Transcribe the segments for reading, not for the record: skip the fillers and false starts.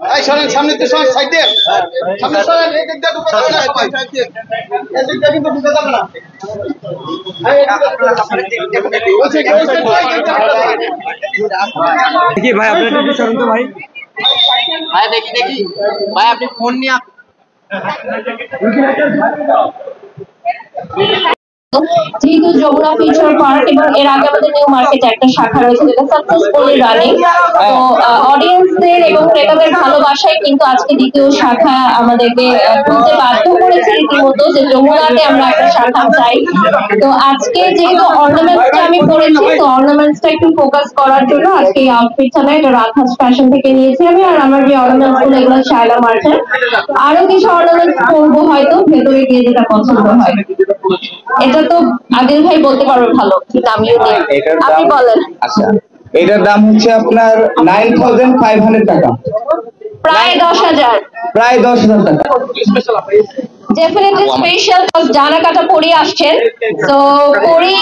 এই সরেন সামনে তো সবাই সাইড দেন সামনে সরেন এই দিকটা ঢুকে যাবে না সবাই এই দিকটা কিন্তু ঢুকে যাবে না দেখি ভাই আপনার একটু সরেন তো ভাই ভাই দেখি ভাই আপনি ফোন নিয়ে যেহেতু যমুনা ফিউচার পার্ক এবং এর আগে আমাদের নিউ মার্কেটে একটা শাখা রয়েছে যেটা সাকসেসফুলি রানিং, তো অডিয়েন্সদের এবং ক্রেতাদের ভালোবাসায় কিন্তু আজকে দ্বিতীয় শাখা আমাদেরকে খুলতে বাধ্য করেছে রীতিমতো যে যমুনাতে আমরা একটা শাখা চাই। তো আজকে যেহেতু অর্নামেন্টসটা আমি পরেছি, তো অর্নামেন্টসটা একটু ফোকাস করার জন্য আজকে এই আউটফিটটা না এটা রাধাস ফ্যাশন থেকে নিয়েছি আমি। আর আমার যে অর্নামেন্টস গুলো এগুলো চায়না মার্চের, আরো কিছু অর্নামেন্টস করবো হয়তো ভেতরে গিয়ে যেটা পছন্দ হয়। এটা তো আদিল ভাই বলতে পারবে ভালো, কিন্তু আমিও নেই, আপনি বলেন। আচ্ছা, এটার দাম হচ্ছে আপনার 9500 টাকা, প্রায় 10,000, প্রায় 10,000 টাকা। ডেফিনেটলি স্পেশাল, জানা কাটা পরি আসছেন, তো পরি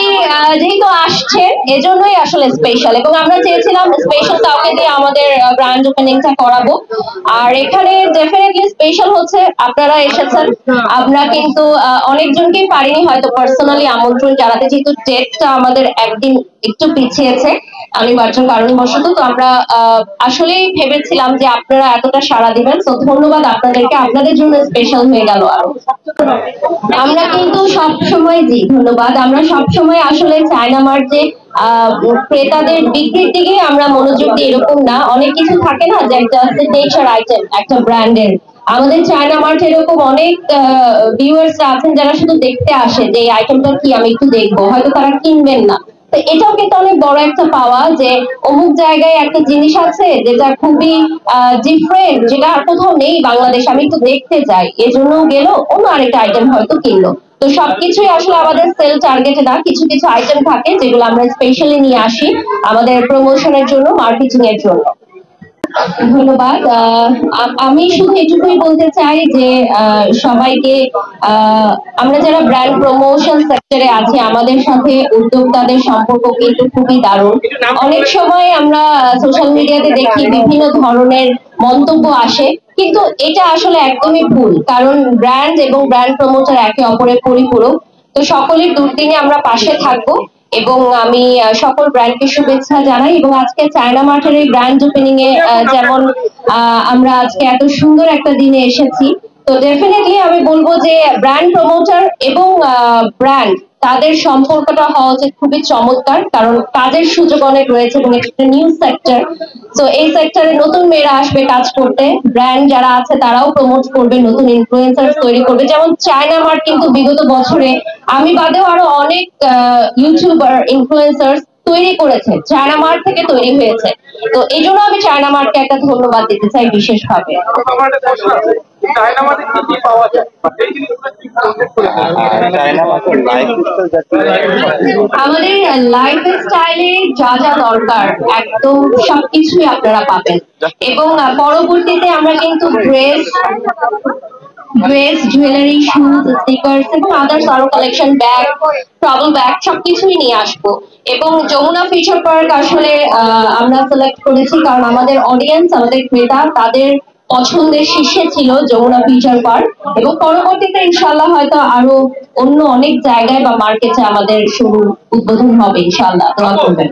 যেহেতু আসছেন এজন্যই আসলে স্পেশাল, এবং আমরা চেয়েছিলাম স্পেশাল কাউকে দিয়ে আমাদের ব্র্যান্ড ওপেনিংটা করাবো। আর এখানে ডেফিনেটলি স্পেশাল হচ্ছে আপনারা এসেছেন, আমরা কিন্তু অনেকজনকেই পারিনি হয়তো পার্সোনালি আমন্ত্রণ জানাতে, যেহেতু ডেটটা আমাদের একদিন একটু পিছিয়েছে অনিবার্য কারণবশত। তো আমরা আসলেই ভেবেছিলাম যে আপনারা এতটা সাড়া দিবেন, তো ধন্যবাদ আপনাদেরকে, আপনাদের জন্য স্পেশাল হয়ে গেল। আরো আমরা কিন্তু সবসময় ধন্যবাদ, আমরা সবসময় আসলে চায়না মার্টে ক্রেতাদের বিক্রির দিকে আমরা মনোযোগ দিই এরকম না। অনেক কিছু থাকে না যে একটা সিগনেচার আইটেম একটা ব্র্যান্ডের, আমাদের চায়না মার্টে এরকম অনেক ভিউয়ার্স আছেন যারা শুধু দেখতে আসে যে এই আইটেমটা কি, আমি একটু দেখবো, হয়তো তারা কিনবেন না। তো এটাও কিন্তু অনেক বড় একটা পাওয়া যে অমুক জায়গায় একটা জিনিস আছে যেটা খুবই ডিফারেন্ট, যেটা আর কোথাও নেই বাংলাদেশ, আমি একটু দেখতে যাই, এজন্য গেল অন্য আরেকটা আইটেম হয়তো কিনলো। তো সবকিছুই আসলে আমাদের সেল টার্গেটে না, কিছু কিছু আইটেম থাকে যেগুলো আমরা স্পেশালি নিয়ে আসি আমাদের প্রমোশনের জন্য, মার্কেটিং এর জন্য। ধন্যবাদ। আমি শুধু এটুকুই বলতে চাই যে সবাইকে, আমরা যারা ব্র্যান্ড প্রমোশন সেক্টরে আছি আমাদের সাথে উদ্যোক্তাদের সম্পর্ক কিন্তু খুবই দারুণ। অনেক সময় আমরা সোশ্যাল মিডিয়াতে দেখি বিভিন্ন ধরনের মন্তব্য আসে, কিন্তু এটা আসলে একদমই ভুল, কারণ ব্র্যান্ড এবং ব্র্যান্ড প্রমোটার একে অপরের পরিপূরক। তো সকলের দুর্দিনে আমরা পাশে থাকবো, এবং আমি সকল ব্র্যান্ডকে শুভেচ্ছা জানাই। এবং আজকে চায়না মার্টের এই ব্র্যান্ড ওপেনিং এ যেমন আমরা আজকে এত সুন্দর একটা দিনে এসেছি, তো ডেফিনেটলি আমি বলবো যে ব্র্যান্ড প্রমোটার এবং ব্র্যান্ড তাদের সম্পর্কটা হওয়া উচিত খুবই চমৎকার, কারণ কাজের সুযোগ অনেক রয়েছে এবং একটা নিউ সেক্টর। তো এই সেক্টরে নতুন মেয়েরা আসবে কাজ করতে, ব্র্যান্ড যারা আছে তারাও প্রমোট করবে, নতুন ইনফ্লুয়েন্সার তৈরি করবে। যেমন চায়না মার্ট কিন্তু বিগত বছরে আমি বাদেও আরো অনেক ইউটিউবার ইনফ্লুয়েন্সার তৈরি করেছে, চায়না মার্ট থেকে তৈরি হয়েছে। তো এই জন্য আমি চায়না মার্টকে একটা ধন্যবাদ দিতে চাই বিশেষভাবে। আমাদের লাইফ স্টাইলে যা যা দরকার একদম সবকিছুই আপনারা পাবেন, এবং পরবর্তীতে আমরা কিন্তু ড্রেস, জুয়েলারি, শুজ, স্নিকার্স এবং আদার্স আরো কালেকশন, ব্যাগ, ট্রাভেল ব্যাগ সবকিছুই নিয়ে আসবো। এবং যমুনা ফিউচার পার্ক আসলে আমরা সিলেক্ট করেছি কারণ আমাদের অডিয়েন্স, আমাদের ক্রেতা, তাদের পছন্দের শীর্ষে ছিল যমুনা ফিউচার পার্ক, এবং পরবর্তীতে ইনশাল্লাহ হয়তো আরো অন্য অনেক জায়গায় বা মার্কেটে আমাদের শুরু উদ্বোধন হবে ইনশাল্লাহ। দোয়া করবেন।